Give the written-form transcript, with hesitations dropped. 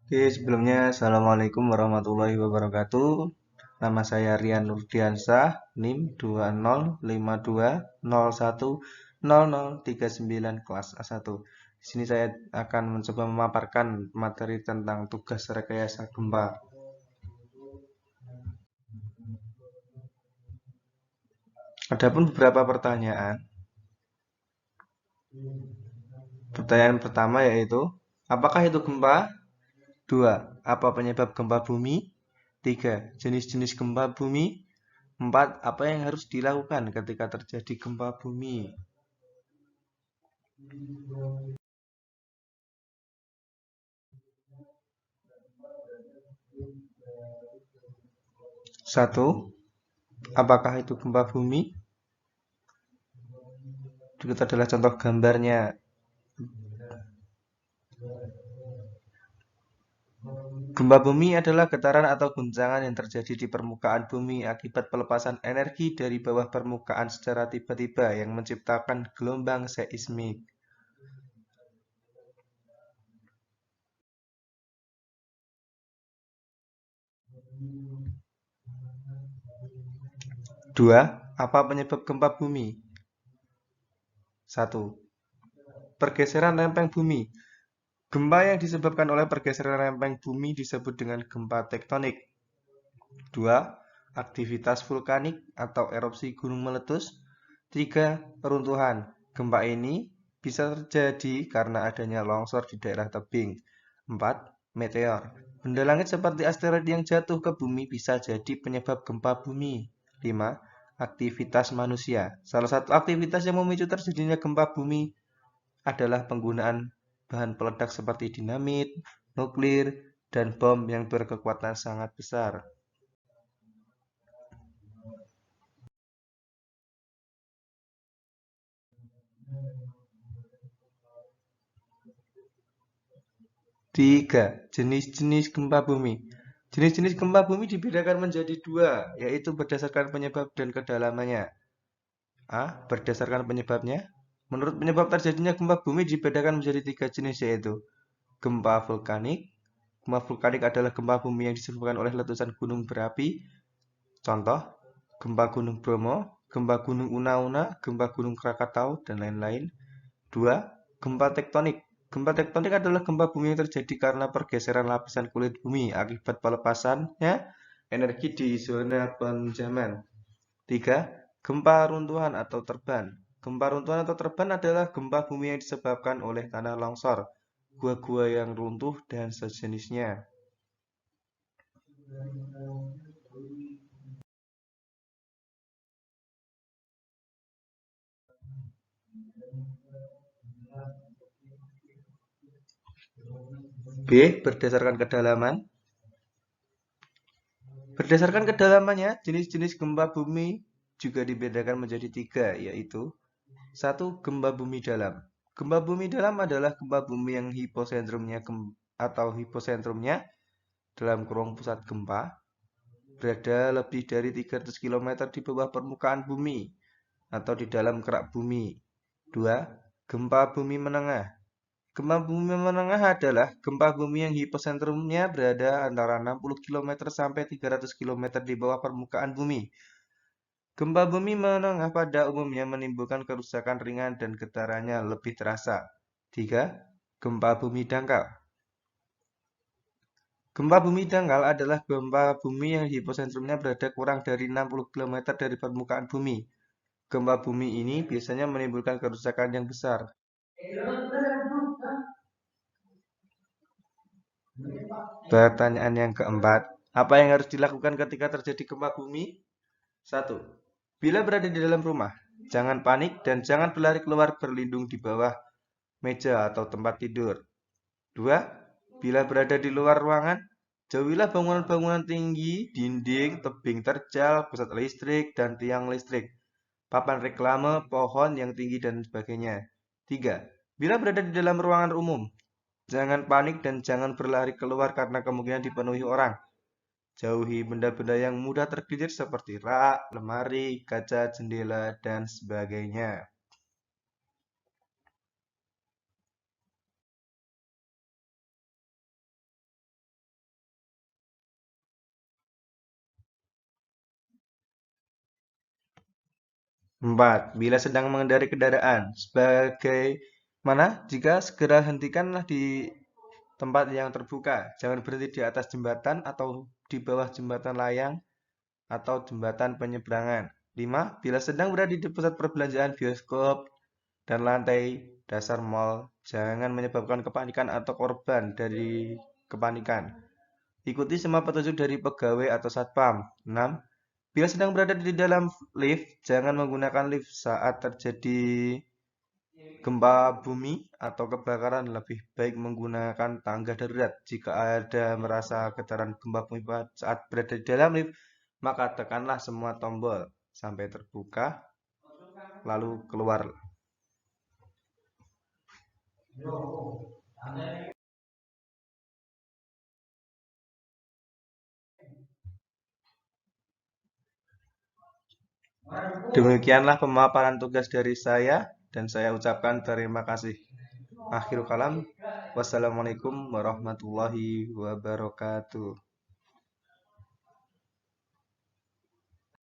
Oke, sebelumnya Assalamualaikum warahmatullahi wabarakatuh. Nama saya Rian Nurdiansah, NIM 2052010039 kelas A1. Di sini saya akan mencoba memaparkan materi tentang tugas rekayasa gempa. Adapun beberapa pertanyaan. Pertanyaan pertama yaitu, apakah itu gempa? 2. Apa penyebab gempa bumi? 3. Jenis-jenis gempa bumi. 4. Apa yang harus dilakukan ketika terjadi gempa bumi? 1. Apakah itu gempa bumi? Berikut adalah contoh gambarnya. Gempa bumi adalah getaran atau guncangan yang terjadi di permukaan bumi akibat pelepasan energi dari bawah permukaan secara tiba-tiba yang menciptakan gelombang seismik. Dua, apa penyebab gempa bumi? 1. Pergeseran lempeng bumi. Gempa yang disebabkan oleh pergeseran lempeng bumi disebut dengan gempa tektonik. 2. Aktivitas vulkanik atau erupsi gunung meletus. 3. Runtuhan. Gempa ini bisa terjadi karena adanya longsor di daerah tebing. 4. Meteor. Benda langit seperti asteroid yang jatuh ke bumi bisa jadi penyebab gempa bumi. 5. Aktivitas manusia. Salah satu aktivitas yang memicu terjadinya gempa bumi adalah penggunaan bahan peledak seperti dinamit, nuklir, dan bom yang berkekuatan sangat besar. Tiga, jenis-jenis gempa bumi. Jenis-jenis gempa bumi dibedakan menjadi dua, yaitu berdasarkan penyebab dan kedalamannya. A. Berdasarkan penyebabnya. Menurut penyebab terjadinya gempa bumi dibedakan menjadi tiga jenis, yaitu gempa vulkanik. Gempa vulkanik adalah gempa bumi yang disebabkan oleh letusan gunung berapi. Contoh, gempa gunung Bromo, gempa gunung Una-Una, gempa gunung Krakatau, dan lain-lain. 2. Gempa tektonik. Gempa tektonik adalah gempa bumi yang terjadi karena pergeseran lapisan kulit bumi akibat pelepasannya energi di zona penjaman. 3. Gempa runtuhan atau terban. Gempa runtuhan atau terban adalah gempa bumi yang disebabkan oleh tanah longsor, gua-gua yang runtuh, dan sejenisnya. B. Berdasarkan kedalaman. Berdasarkan kedalamannya, jenis-jenis gempa bumi juga dibedakan menjadi tiga, yaitu 1. Gempa bumi dalam. Gempa bumi dalam adalah gempa bumi yang hiposentrumnya dalam kurung pusat gempa berada lebih dari 300 km di bawah permukaan bumi atau di dalam kerak bumi. 2. Gempa bumi menengah. Gempa bumi menengah adalah gempa bumi yang hiposentrumnya berada antara 60 km sampai 300 km di bawah permukaan bumi. Gempa bumi menengah pada umumnya menimbulkan kerusakan ringan dan getarannya lebih terasa. 3. Gempa bumi dangkal. Gempa bumi dangkal adalah gempa bumi yang hiposentrumnya berada kurang dari 60 km dari permukaan bumi. Gempa bumi ini biasanya menimbulkan kerusakan yang besar. Pertanyaan yang keempat, apa yang harus dilakukan ketika terjadi gempa bumi? 1. Bila berada di dalam rumah, jangan panik dan jangan berlari keluar berlindung di bawah meja atau tempat tidur. 2. Bila berada di luar ruangan, jauhilah bangunan-bangunan tinggi, dinding, tebing terjal, pusat listrik, dan tiang listrik, papan reklame, pohon yang tinggi, dan sebagainya. 3. Bila berada di dalam ruangan umum, jangan panik dan jangan berlari keluar karena kemungkinan dipenuhi orang. Jauhi benda-benda yang mudah tergelincir seperti rak, lemari, kaca, jendela, dan sebagainya. 4. Bila sedang mengendarai kendaraan, sebagaimana jika segera hentikanlah di tempat yang terbuka. Jangan berhenti di atas jembatan atau di bawah jembatan layang atau jembatan penyeberangan. 5. Bila sedang berada di pusat perbelanjaan, bioskop, dan lantai dasar mal, jangan menyebabkan kepanikan atau korban dari kepanikan. Ikuti semua petunjuk dari pegawai atau satpam. 6. Bila sedang berada di dalam lift, jangan menggunakan lift saat terjadi gempa bumi atau kebakaran. Lebih baik menggunakan tangga darurat. Jika ada merasa getaran gempa bumi saat berada di dalam lift, maka tekanlah semua tombol sampai terbuka, lalu keluar. Demikianlah pemaparan tugas dari saya dan saya ucapkan terima kasih. Akhirul kalam. Wassalamualaikum warahmatullahi wabarakatuh.